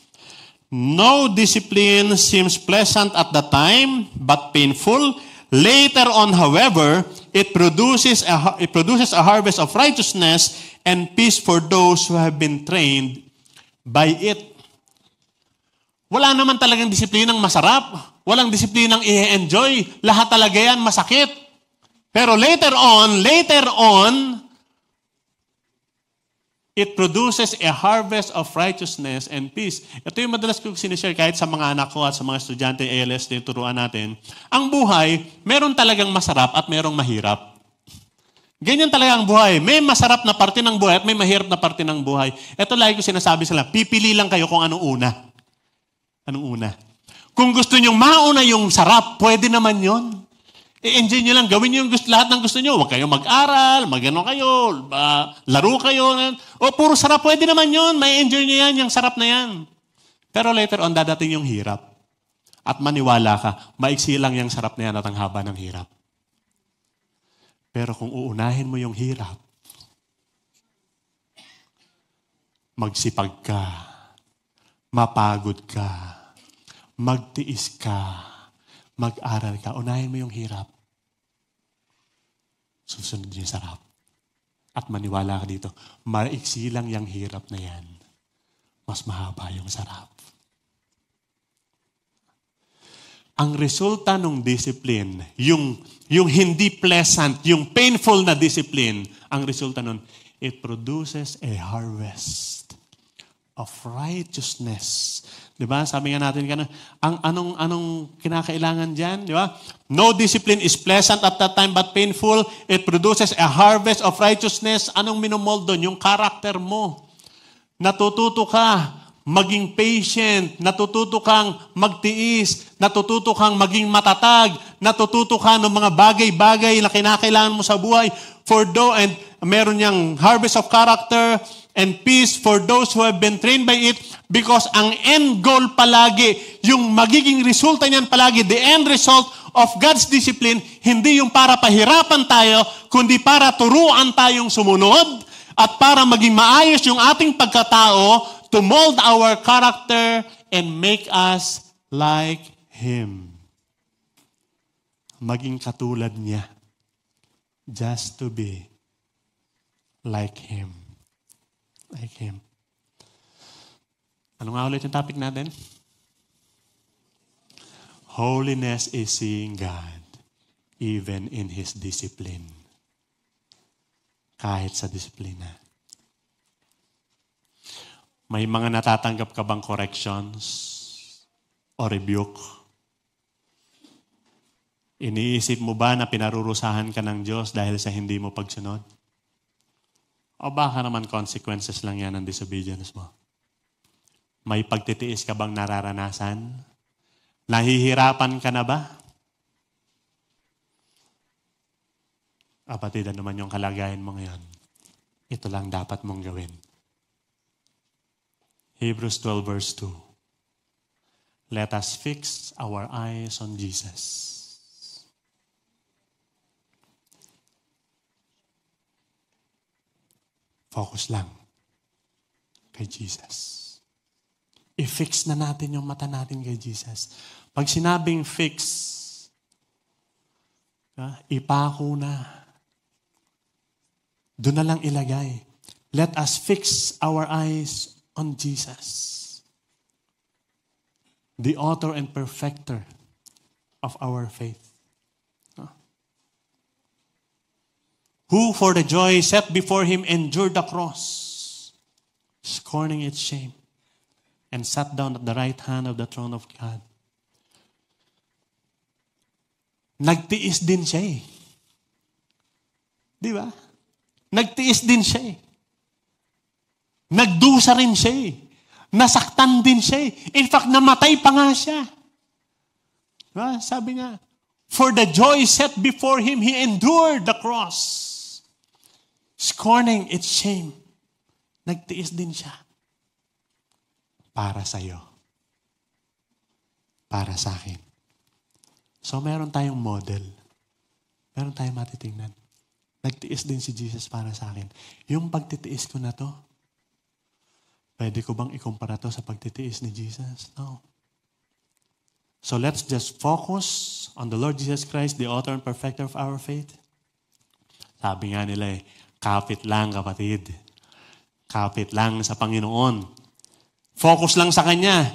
no discipline seems pleasant at the time, but painful. Later on, however, it produces a harvest of righteousness and peace for those who have been trained by it. Wala naman talagang disiplinang masarap. Walang disiplinang i-enjoy. Lahat talaga yan masakit. Pero later on, it produces a harvest of righteousness and peace. Ito yung madalas ko sinishare kahit sa mga anak ko at sa mga estudyante ALS na turuan natin. Ang buhay, meron talagang masarap at merong mahirap. Ganyan talaga ang buhay. May masarap na parte ng buhay at may mahirap na parte ng buhay. Ito lagi ko sinasabi sila, pipili lang kayo kung anong una. Anong una? Kung gusto nyo mauna yung sarap, pwede naman yon. I-enjoy nyo lang, gawin nyo yung lahat ng gusto nyo. Huwag kayo mag-aral, mag-ano kayo, laro kayo. O puro sarap, pwede naman yon. May enjoy nyo yan, yung sarap na yan. Pero later on, dadating yung hirap. At maniwala ka, maiksi lang yung sarap na yan at ang haba ng hirap. Pero kung uunahin mo yung hirap, magsipag ka, mapagod ka, magtiis ka, mag-aral ka, unahin mo yung hirap. Susunod yung sarap. At maniwala ka dito, maiksi lang yung hirap na yan. Mas mahaba yung sarap. Ang resulta ng discipline, yung hindi pleasant, yung painful na discipline, ang resulta nun, it produces a harvest of righteousness. Diba? Sabi nga natin, anong kinakailangan dyan? Diba? No discipline is pleasant at that time but painful. It produces a harvest of righteousness. Anong minomold doon? Yung character mo. Natututo ka maging patient, natututo kang magtiis, natututo kang maging matatag, natututo ka ng mga bagay-bagay na kinakailangan mo sa buhay. And meron niyang harvest of character and peace for those who have been trained by it, because ang end goal palagi, yung magiging resulta niyan palagi, the end result of God's discipline, hindi yung para pahirapan tayo, kundi para turuan tayong sumunod at para maging maayos yung ating pagkatao, to mold our character and make us like Him. Maging katulad niya. Just to be like Him. Like Him. Ano nga ulit yung topic natin? Holiness is seeing God even in His discipline. Kahit sa disiplina. May mga natatanggap ka bang corrections o rebuke? Iniisip mo ba na pinarurusahan ka ng Diyos dahil sa hindi mo pagsunod? O baka naman consequences lang yan ng disobedience mo? May pagtitiis ka bang nararanasan? Nahihirapan ka na ba? Kapatid, ano man yung kalagayan mo ngayon, ito lang dapat mong gawin. Hebrews 12 verse 2. Let us fix our eyes on Jesus. Focus lang kay Jesus. I-fix na natin yung mata natin kay Jesus. Pag sinabing fix, ipako na. Doon na lang ilagay. Let us fix our eyes on Jesus, the author and perfecter of our faith. Who for the joy set before Him endured the cross, scorning its shame, and sat down at the right hand of the throne of God. Nagtiis din siya eh. Di ba? Nagtiis din siya eh. Nagdusa rin siya eh. Nasaktan din siya eh. In fact, namatay pa nga siya. Diba? Sabi nga, for the joy set before Him, He endured the cross, scorning its shame. Nagtiis din siya. Para sa'yo. Para sa akin. So, meron tayong model. Meron tayong matitingnan. Nagtiis din si Jesus para sa akin. Yung pagtitiis ko na to, pwede ko bang ikumpara to sa pagtitiis ni Jesus? No. So let's just focus on the Lord Jesus Christ, the author and perfecter of our faith. Sabi nga nila kapit lang kapatid. Kapit lang sa Panginoon. Focus lang sa Kanya.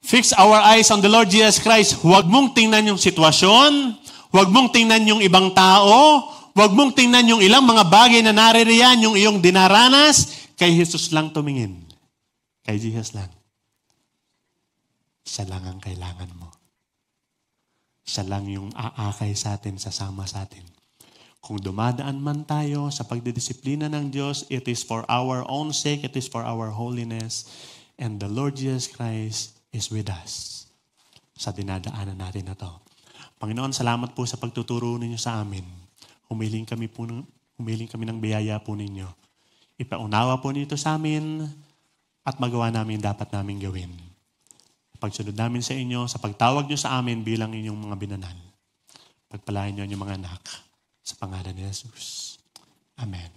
Fix our eyes on the Lord Jesus Christ. Huwag mong tingnan yung sitwasyon. Huwag mong tingnan yung ibang tao. Huwag mong tingnan yung ilang mga bagay na naririyan, yung iyong dinaranas. Kay Jesus lang tumingin. Kay Jesus lang. Siya lang ang kailangan mo. Siya lang yung aakay sa atin, sasama sa atin. Kung dumadaan man tayo sa pagdidisiplina ng Diyos, it is for our own sake, it is for our holiness, and the Lord Jesus Christ is with us sa dinadaanan natin na to. Panginoon, salamat po sa pagtuturo ninyo sa amin. Humiling kami ng biyaya po ninyo. Ipaunawa po nito sa amin at magawa namin dapat namin gawin. Pagsunod namin sa inyo, sa pagtawag nyo sa amin bilang inyong mga binanal. Pagpalain nyo ang inyong mga anak. Sa pangalan ni Jesus. Amen.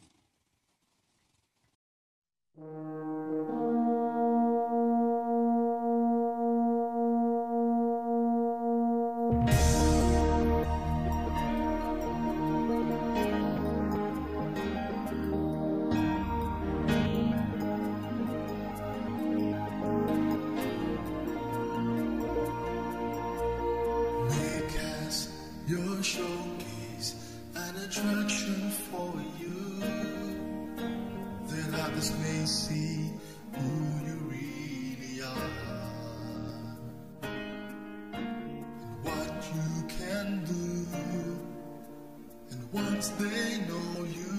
Make us your showcase, an attraction for you, that others may see who you really are, and what you can do, and once they know you,